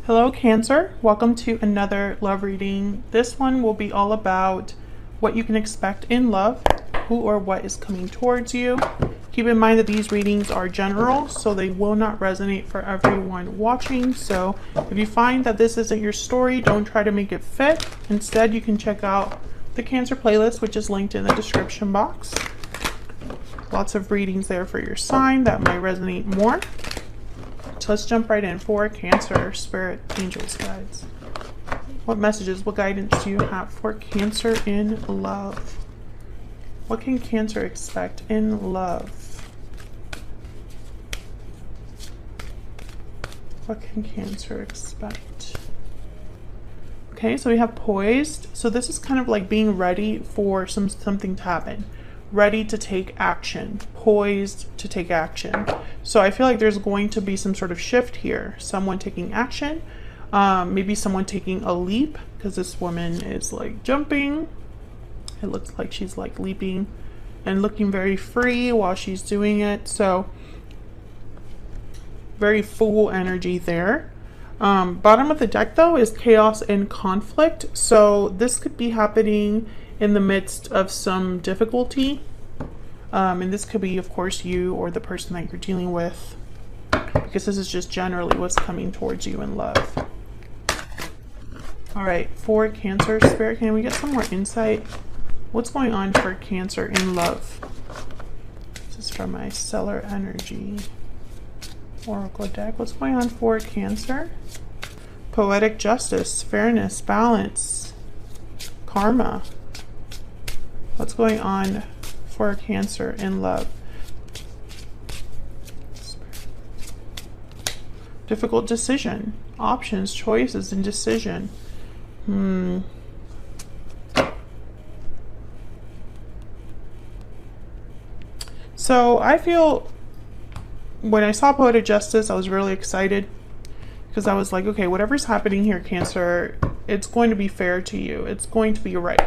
Hello Cancer, welcome to another love reading. This one will be all about what you can expect in love, who or what is coming towards you. Keep in mind that these readings are general, so they will not resonate for everyone watching. So if you find that this isn't your story, don't try to make it fit. Instead, you can check out the Cancer playlist, which is linked in the description box. Lots of readings there for your sign that might resonate more. So let's jump right in for Cancer, Spirit, Angels, Guides. What messages, what guidance do you have for Cancer in love? What can Cancer expect in love? What can Cancer expect? Okay, so we have poised. So this is kind of like being ready for something to happen. Ready to take action, poised to take action. So I feel like there's going to be some sort of shift here. Someone taking action, maybe someone taking a leap, because this woman is like jumping. It looks like she's like leaping and looking very free while she's doing it. So very full energy there. Bottom of the deck though is chaos and conflict. So this could be happening in the midst of some difficulty. And this could be, of course, you or the person that you're dealing with, because this is just generally what's coming towards you in love. All right, for Cancer, Spirit, can we get some more insight? What's going on for Cancer in love? This is from my Stellar Energy Oracle deck. What's going on for Cancer? Poetic justice, fairness, balance, karma. What's going on for Cancer in love? Difficult decision, options, choices, and decision. So I feel when I saw Poetic Justice, I was really excited because I was like, okay, whatever's happening here, Cancer, it's going to be fair to you. It's going to be right.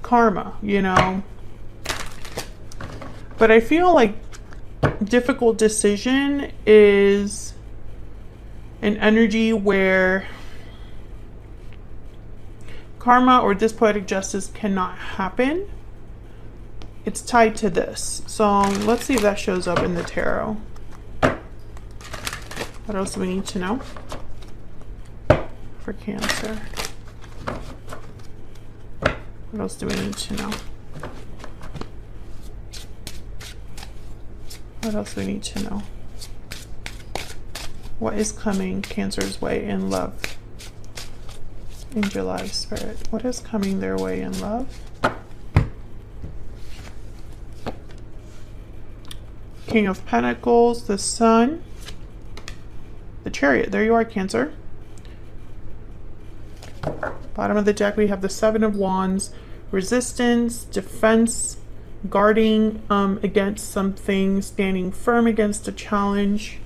Karma, you know. But I feel like difficult decision is an energy where karma or this poetic justice cannot happen. It's tied to this. So let's see if that shows up in the tarot. What else do we need to know for Cancer? What else do we need to know? What else do we need to know? What is coming Cancer's way in love in July, Spirit? What is coming their way in love? King of Pentacles, the Sun, the Chariot. There you are, Cancer. Bottom of the deck, we have the Seven of Wands, resistance, defense, guarding against something, standing firm against a challenge.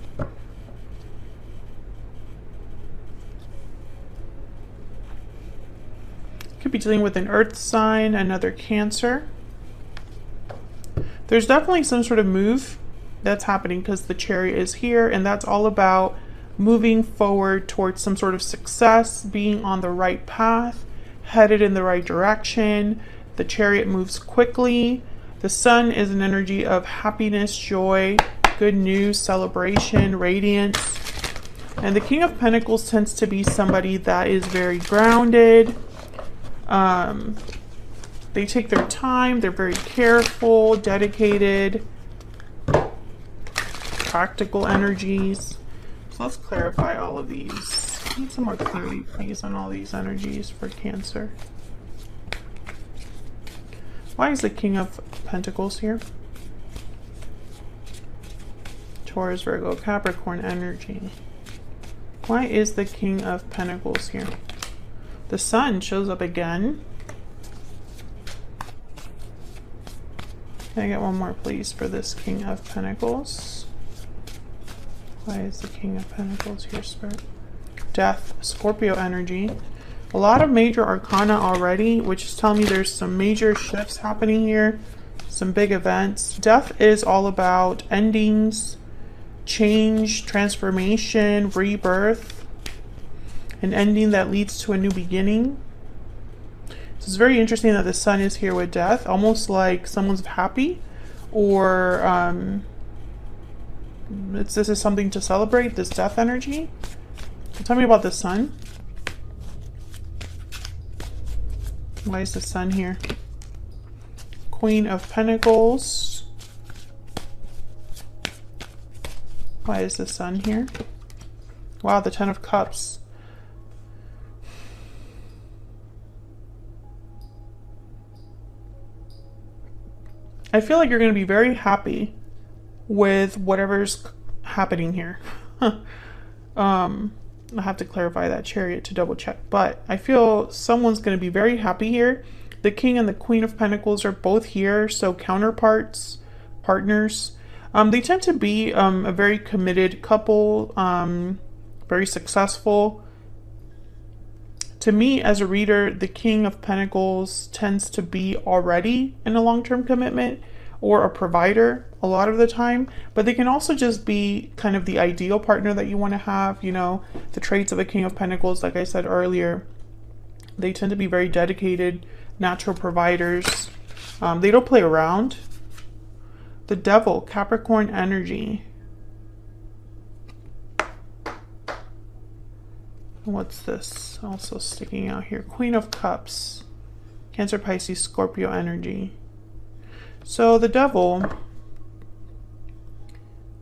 Could be dealing with an earth sign, another Cancer. There's definitely some sort of move that's happening because the Chariot is here, and that's all about moving forward towards some sort of success, being on the right path, headed in the right direction. The Chariot moves quickly. The Sun is an energy of happiness, joy, good news, celebration, radiance. And the King of Pentacles tends to be somebody that is very grounded. They take their time. They're very careful, dedicated, practical energies. So let's clarify all of these. I need some more clarity, please, on all these energies for Cancer. Why is the King of Pentacles here? Taurus, Virgo, Capricorn energy. Why is the King of Pentacles here? The Sun shows up again. Can I get one more, please, for this King of Pentacles? Why is the King of Pentacles here, Spirit? Death, Scorpio energy. A lot of major arcana already, which is telling me there's some major shifts happening here. Some big events. Death is all about endings, change, transformation, rebirth. an ending that leads to a new beginning. So it's very interesting that the sun is here with death, almost like someone's happy, or this is something to celebrate, this death energy. So tell me about the sun. Why is the sun here? Queen of Pentacles. Why is the sun here? Wow, the Ten of Cups. I feel like you're going to be very happy with whatever's happening here. I have to clarify that Chariot to double check, but I feel someone's going to be very happy here. The King and the Queen of Pentacles are both here, so counterparts, partners. They tend to be a very committed couple, very successful. To me, as a reader, the King of Pentacles tends to be already in a long-term commitment or a provider a lot of the time, but they can also just be kind of the ideal partner that you want to have. You know, the traits of a King of Pentacles, like I said earlier, they tend to be very dedicated, natural providers. They don't play around. The Devil, Capricorn energy. What's this also sticking out here? Queen of Cups, Cancer, Pisces, Scorpio energy. So the Devil,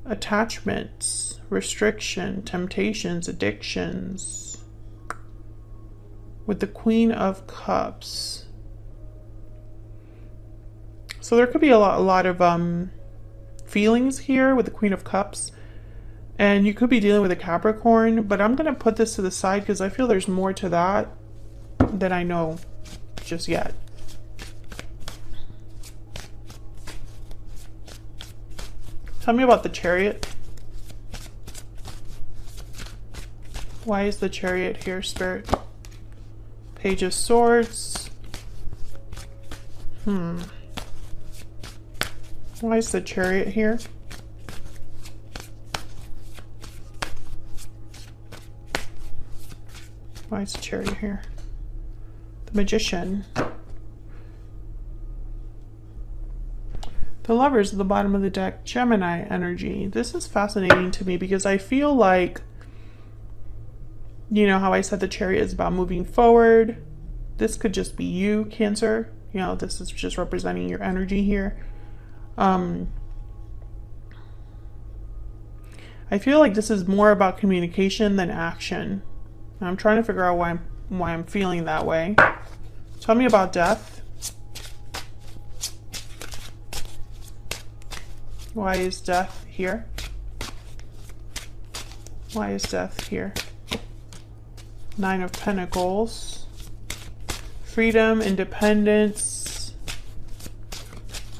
attachments, restriction, temptations, addictions. With the Queen of Cups. So there could be a lot of feelings here with the Queen of Cups. And you could be dealing with a Capricorn, but I'm going to put this to the side because I feel there's more to that than I know just yet. Tell me about the Chariot. Why is the Chariot here, Spirit? Page of Swords. Why is the Chariot here? Why is the Chariot here? The Magician. The Lovers at the bottom of the deck, Gemini energy. This is fascinating to me because I feel like, you know how I said the Chariot is about moving forward. This could just be you, Cancer. You know, this is just representing your energy here. I feel like this is more about communication than action. I'm trying to figure out why I'm feeling that way. Tell me about death. Why is death here? Why is death here? Nine of Pentacles. Freedom, independence.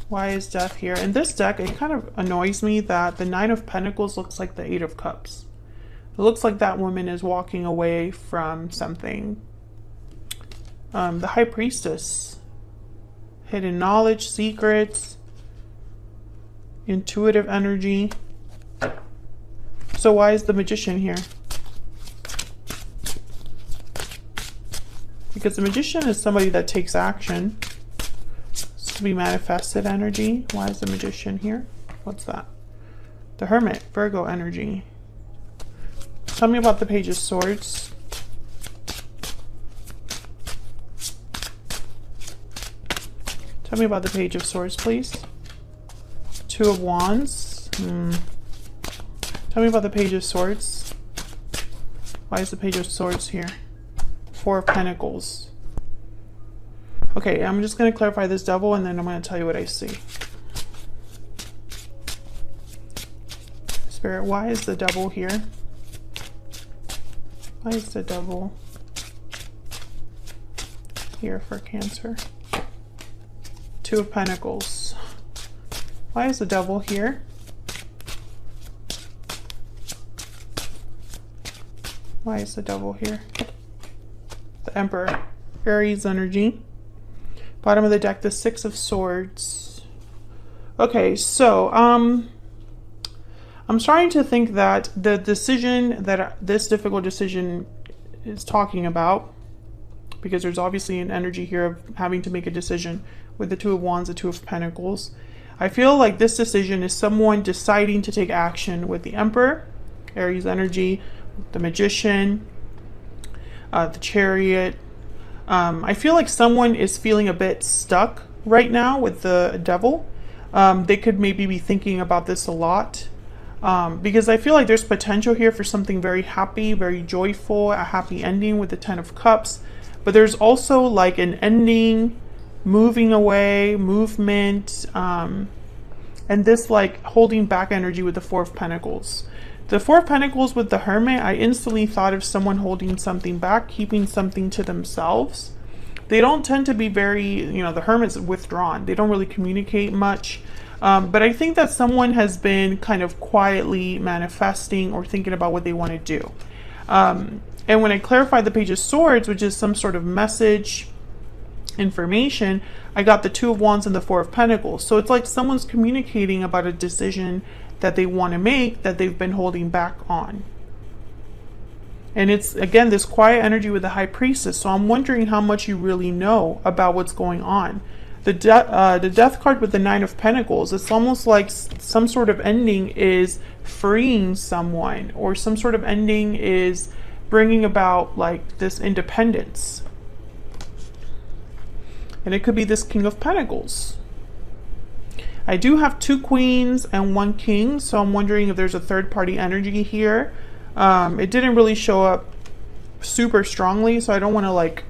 Why is death here? In this deck, it kind of annoys me that the Nine of Pentacles looks like the Eight of Cups. It looks like that woman is walking away from something. The High Priestess. Hidden knowledge, secrets, intuitive energy. So why is the Magician here? Because the Magician is somebody that takes action. This could be manifested energy. Why is the Magician here? What's that? The Hermit, Virgo energy. Tell me about the Page of Swords. Tell me about the Page of Swords, please. Two of Wands. Tell me about the Page of Swords. Why is the Page of Swords here? Four of Pentacles. Okay, I'm just going to clarify this Devil and then I'm going to tell you what I see. Spirit, why is the Devil here? Why is the Devil here for Cancer? Two of Pentacles. Why is the Devil here? Why is the Devil here? The Emperor, Aries energy. Bottom of the deck, the Six of Swords. Okay, so I'm starting to think that the decision, that this difficult decision is talking about, because there's obviously an energy here of having to make a decision with the Two of Wands, the Two of Pentacles. I feel like this decision is someone deciding to take action with the Emperor, Aries energy, the Magician, the Chariot. I feel like someone is feeling a bit stuck right now with the Devil. They could maybe be thinking about this a lot, because I feel like there's potential here for something very happy, very joyful, a happy ending with the Ten of Cups. But there's also like an ending, moving away, movement, and this like holding back energy with the Four of Pentacles. The Four of Pentacles with the Hermit, I instantly thought of someone holding something back, keeping something to themselves. They don't tend to be very, the Hermit's withdrawn. They don't really communicate much. But I think that someone has been kind of quietly manifesting or thinking about what they want to do. And when I clarified the Page of Swords, which is some sort of message, information, I got the Two of Wands and the Four of Pentacles. So it's like someone's communicating about a decision that they want to make that they've been holding back on. And it's, again, this quiet energy with the High Priestess. So I'm wondering how much you really know about what's going on. The Death card with the Nine of Pentacles, it's almost like some sort of ending is freeing someone, or some sort of ending is bringing about like this independence. And it could be this King of Pentacles. I do have 2 queens and 1 king, so I'm wondering if there's a third party energy here. It didn't really show up super strongly, so I don't want to like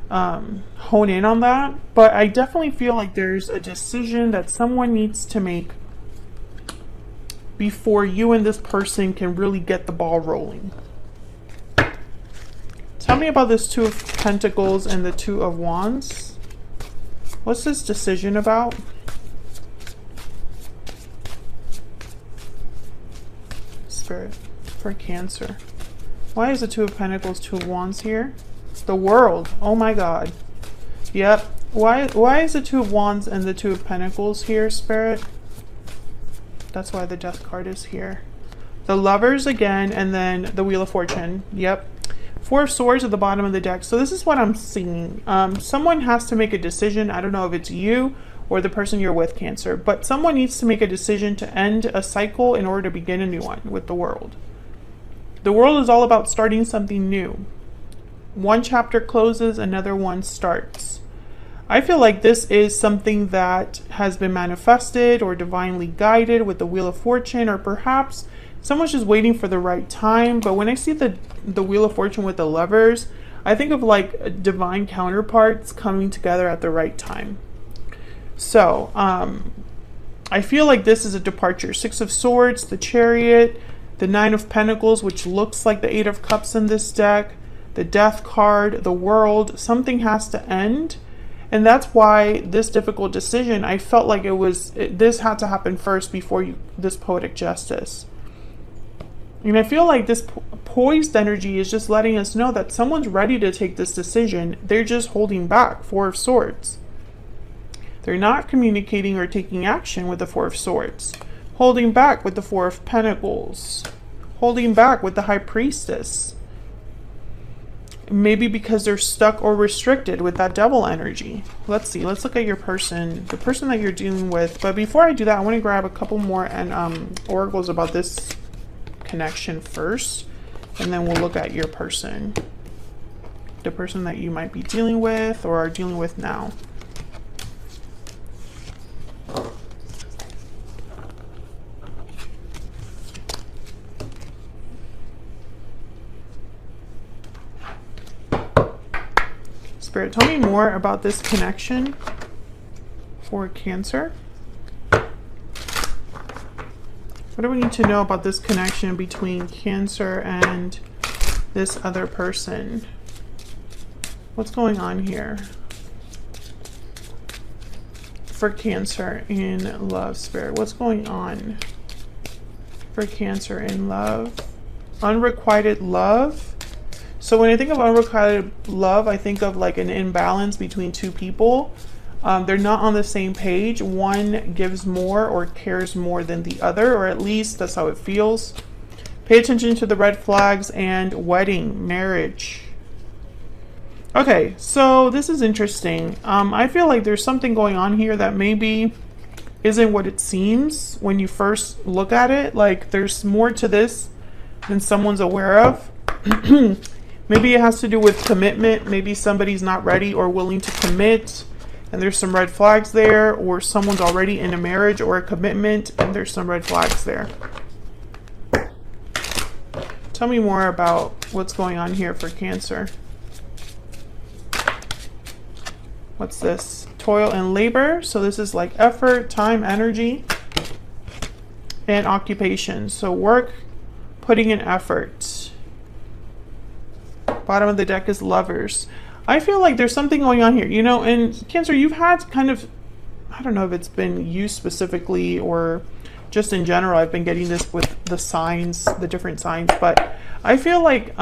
hone in on that. But I definitely feel like there's a decision that someone needs to make before you and this person can really get the ball rolling. Tell me about this Two of Pentacles and the Two of Wands. What's this decision about? Spirit, for Cancer. Why is the Two of Pentacles, Two of Wands here? The World. Oh my God. Yep. Why is the Two of Wands and the Two of Pentacles here, Spirit? That's why the Death card is here. The Lovers again, and then the Wheel of Fortune. Yep. Four of Swords at the bottom of the deck. So this is what I'm seeing. Someone has to make a decision. I don't know if it's you or the person you're with, Cancer, but someone needs to make a decision to end a cycle in order to begin a new one with the World. The World is all about starting something new. One chapter closes, another one starts. I feel like this is something that has been manifested or divinely guided with the Wheel of Fortune, or perhaps someone's just waiting for the right time. But when I see the Wheel of Fortune with the Lovers, I think of like divine counterparts coming together at the right time. So I feel like this is a departure. Six of Swords, the Chariot, the Nine of Pentacles, which looks like the Eight of Cups in this deck, the Death card, the World. Something has to end. And that's why this difficult decision, I felt like this had to happen first before this Poetic Justice. And I feel like this poised energy is just letting us know that someone's ready to take this decision. They're just holding back. Four of Swords. They're not communicating or taking action with the Four of Swords. Holding back with the Four of Pentacles. Holding back with the High Priestess. Maybe because they're stuck or restricted with that Devil energy. Let's see. Let's look at your person. The person that you're dealing with. But before I do that, I want to grab a couple more oracles about this connection first. And then we'll look at your person. The person that you might be dealing with or are dealing with now. Spirit, tell me more about this connection for Cancer. What do we need to know about this connection between Cancer and this other person? What's going on here for Cancer in love, Spirit? What's going on for Cancer in love? Unrequited love. So when I think of unrequited love, I think of like an imbalance between two people. They're not on the same page. One gives more or cares more than the other, or at least that's how it feels. Pay attention to the red flags and wedding, marriage. Okay, so this is interesting. I feel like there's something going on here that maybe isn't what it seems when you first look at it. Like there's more to this than someone's aware of. Maybe it has to do with commitment. Maybe somebody's not ready or willing to commit, and there's some red flags there, or someone's already in a marriage or a commitment and there's some red flags there. Tell me more about what's going on here for Cancer. What's this? Toil and labor. So this is like effort, time, energy, and occupation. So work, putting in effort. Bottom of the deck is lovers. I feel like there's something going on here. You know, and Cancer, you've had kind of, I don't know if it's been you specifically or just in general. I've been getting this with the signs, the different signs, but I feel like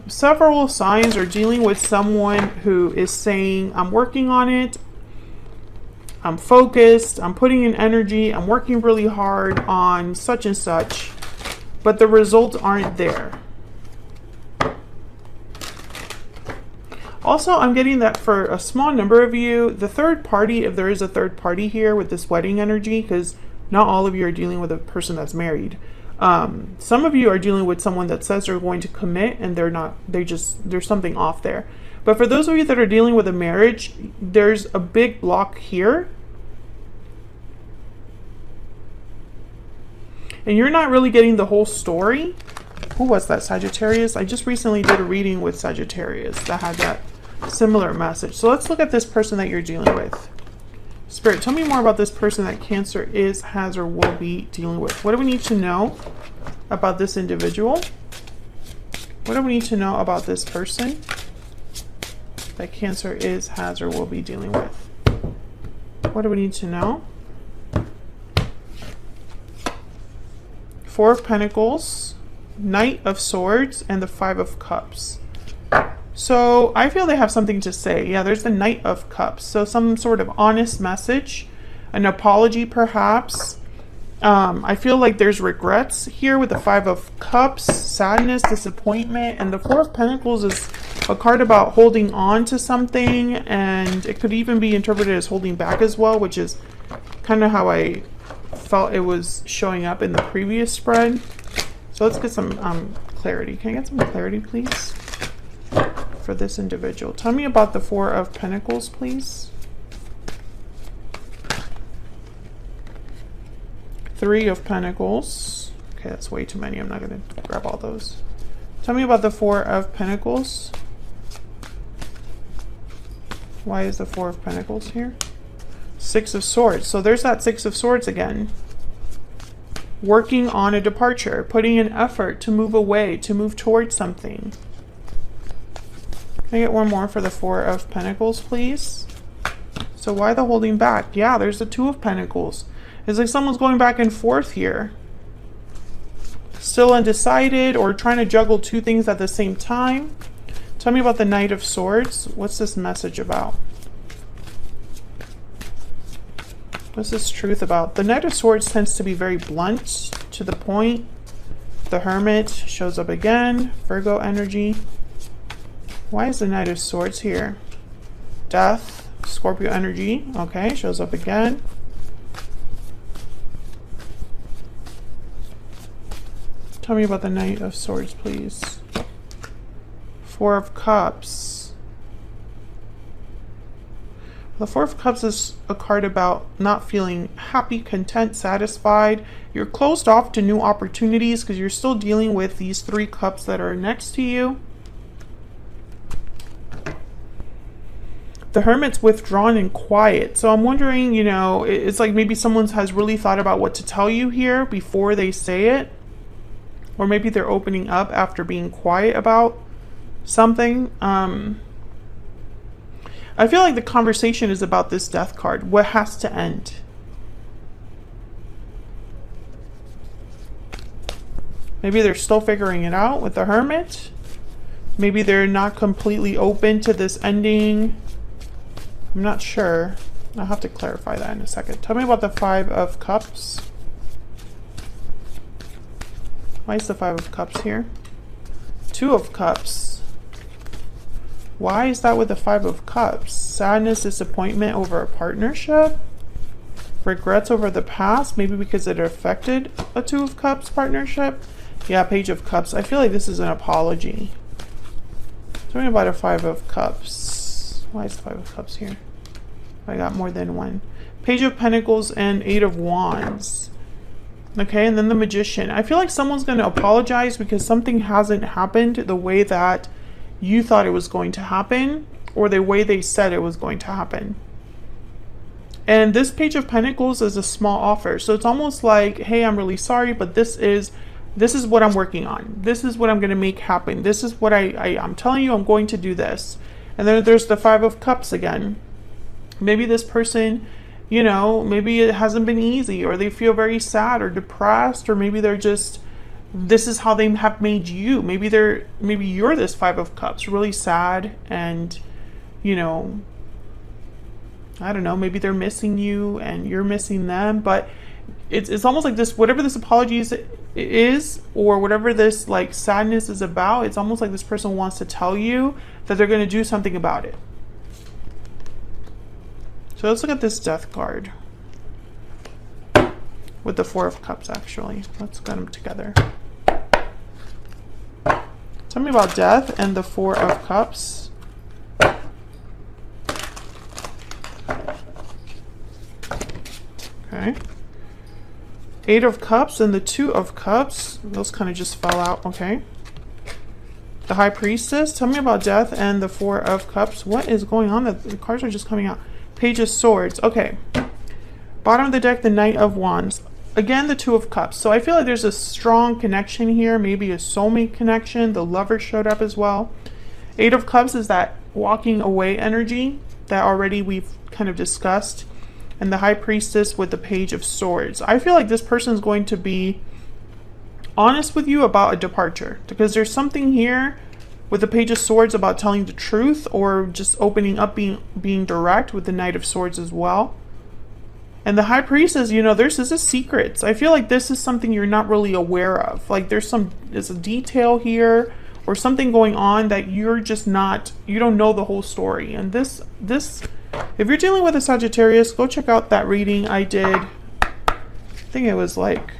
several signs are dealing with someone who is saying, I'm working on it, I'm focused, I'm putting in energy, I'm working really hard on such and such, but the results aren't there. Also, I'm getting that for a small number of you, the third party, if there is a third party here with this wedding energy, because not all of you are dealing with a person that's married. Some of you are dealing with someone that says they're going to commit and they're not, there's something off there. But for those of you that are dealing with a marriage, there's a big block here. And you're not really getting the whole story. Who was that, Sagittarius? I just recently did a reading with Sagittarius that had that similar message. So let's look at this person that you're dealing with. Spirit, tell me more about this person that Cancer is, has, or will be dealing with. What do we need to know about this individual? What do we need to know about this person that Cancer is, has, or will be dealing with? What do we need to know? Four of Pentacles, Knight of Swords, and the Five of Cups. So I feel they have something to say. Yeah, there's the Knight of Cups. So some sort of honest message, an apology perhaps. I feel like there's regrets here with the Five of Cups, sadness, disappointment, and the Four of Pentacles is a card about holding on to something, and it could even be interpreted as holding back as well, which is kind of how I felt it was showing up in the previous spread. So let's get some clarity. Can I get some clarity, please, for this individual? Tell me about the Four of Pentacles, please. Three of Pentacles. Okay, that's way too many. I'm not going to grab all those. Tell me about the Four of Pentacles. Why is the Four of Pentacles here? Six of Swords. So there's that Six of Swords again. Working on a departure, putting in effort to move away, to move towards something. Can I get one more for the Four of Pentacles, please? So why the holding back? Yeah, there's the Two of Pentacles. It's like someone's going back and forth here. Still undecided or trying to juggle two things at the same time. Tell me about the Knight of Swords. What's this message about? What's this truth about? The Knight of Swords tends to be very blunt, to the point. The Hermit shows up again. Virgo energy. Why is the Knight of Swords here? Death. Scorpio energy. Okay, shows up again. Tell me about the Knight of Swords, please. Four of Cups. The Four of Cups is a card about not feeling happy, content, satisfied. You're closed off to new opportunities because you're still dealing with these three cups that are next to you. The Hermit's withdrawn and quiet. So I'm wondering, you know, it's like maybe someone has really thought about what to tell you here before they say it. Or maybe they're opening up after being quiet about something. I feel like the conversation is about this Death card. What has to end? Maybe they're still figuring it out with the Hermit. Maybe they're not completely open to this ending. I'm not sure. I'll have to clarify that in a second. Tell me about the Five of Cups. Why is the Five of Cups here? Two of Cups. Why is that with the Five of Cups? Sadness, disappointment over a partnership. Regrets over the past, maybe because it affected a Two of Cups partnership. Yeah, Page of Cups. I feel like this is an apology. Talking about a Five of Cups. Why is the Five of Cups here? I got more than one. Page of Pentacles and Eight of Wands. Okay, and then the Magician. I feel like someone's going to apologize because something hasn't happened the way that you thought it was going to happen, or the way they said it was going to happen. And this Page of Pentacles is a small offer. So it's almost like, hey, I'm really sorry, but this is what I'm working on. This is what I'm going to make happen. This is what I'm telling you, I'm going to do this. And then there's the Five of Cups again. Maybe this person, you know, maybe it hasn't been easy, or they feel very sad or depressed, or maybe they're just, this is how they have made you. Maybe you're this Five of Cups, really sad, and, you know, I don't know, maybe they're missing you and you're missing them, but it's almost like this, whatever this apology is, or whatever this like sadness is about, it's almost like this person wants to tell you that they're going to do something about it. So let's look at this Death card with the Four of Cups, actually. Let's get them together. Tell me about Death and the Four of Cups. Okay. Eight of Cups and the Two of Cups. Those kind of just fell out. Okay. The High Priestess. Tell me about Death and the Four of Cups. What is going on? The cards are just coming out. Page of Swords. Okay. Bottom of the deck, the Knight of Wands. Again, the Two of Cups. So I feel like there's a strong connection here. Maybe a soulmate connection. The Lover showed up as well. Eight of Cups is that walking away energy that already we've kind of discussed. And the High Priestess with the Page of Swords. I feel like this person is going to be honest with you about a departure, because there's something here with the Page of Swords about telling the truth, or just opening up, being direct, with the Knight of Swords as well. And the High Priestess, you know, there's a secret. I feel like this is something you're not really aware of. Like there's a detail here, or something going on that you're just not, you don't know the whole story. And this if you're dealing with a Sagittarius, go check out that reading I did. I think it was like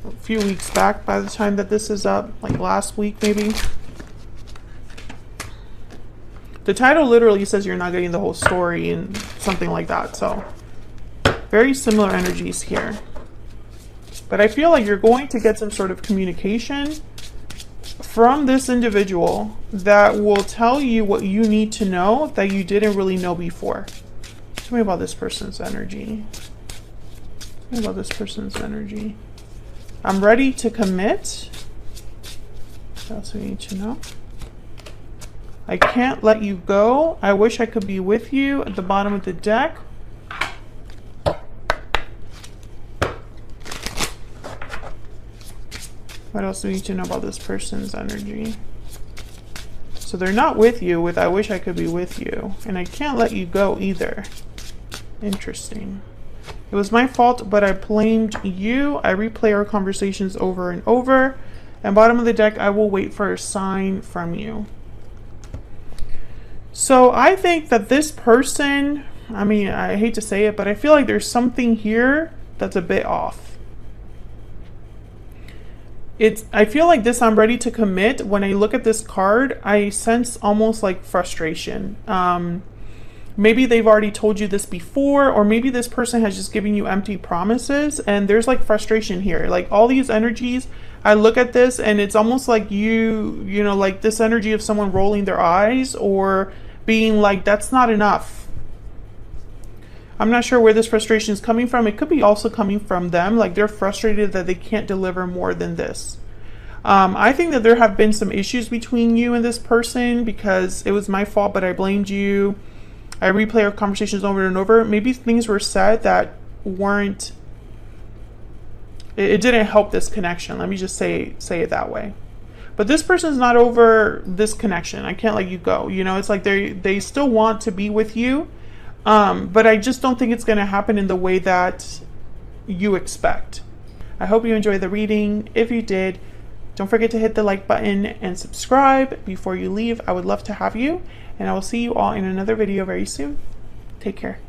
a few weeks back by the time that this is up, like last week maybe. The title literally says you're not getting the whole story and something like that. So very similar energies here. But I feel like you're going to get some sort of communication from this individual that will tell you what you need to know that you didn't really know before. Tell me about this person's energy. Tell me about this person's energy. I'm ready to commit. What else do we need to know? I can't let you go. I wish I could be with you at the bottom of the deck. What else do we need to know about this person's energy? So they're not with you with I wish I could be with you. And I can't let you go either. Interesting. It was my fault, but I blamed you. I replay our conversations over and over. And bottom of the deck, I will wait for a sign from you. So I think that this person, I mean, I hate to say it, but I feel like there's something here that's a bit off. I feel like this I'm ready to commit. When I look at this card, I sense almost like frustration. Maybe they've already told you this before, or maybe this person has just given you empty promises, and there's like frustration here. Like all these energies, I look at this and it's almost like you know, like this energy of someone rolling their eyes or being like, that's not enough. I'm not sure where this frustration is coming from. It could be also coming from them. Like they're frustrated that they can't deliver more than this. I think that there have been some issues between you and this person because it was my fault, but I blamed you. I replay our conversations over and over. Maybe things were said that weren't, it didn't help this connection. Let me just say it that way. But this person's not over this connection. I can't let you go. You know, it's like they still want to be with you. But I just don't think it's going to happen in the way that you expect. I hope you enjoyed the reading. If you did, Don't forget to hit the like button and subscribe before you leave. I would love to have you, and I will see you all in another video very soon. Take care.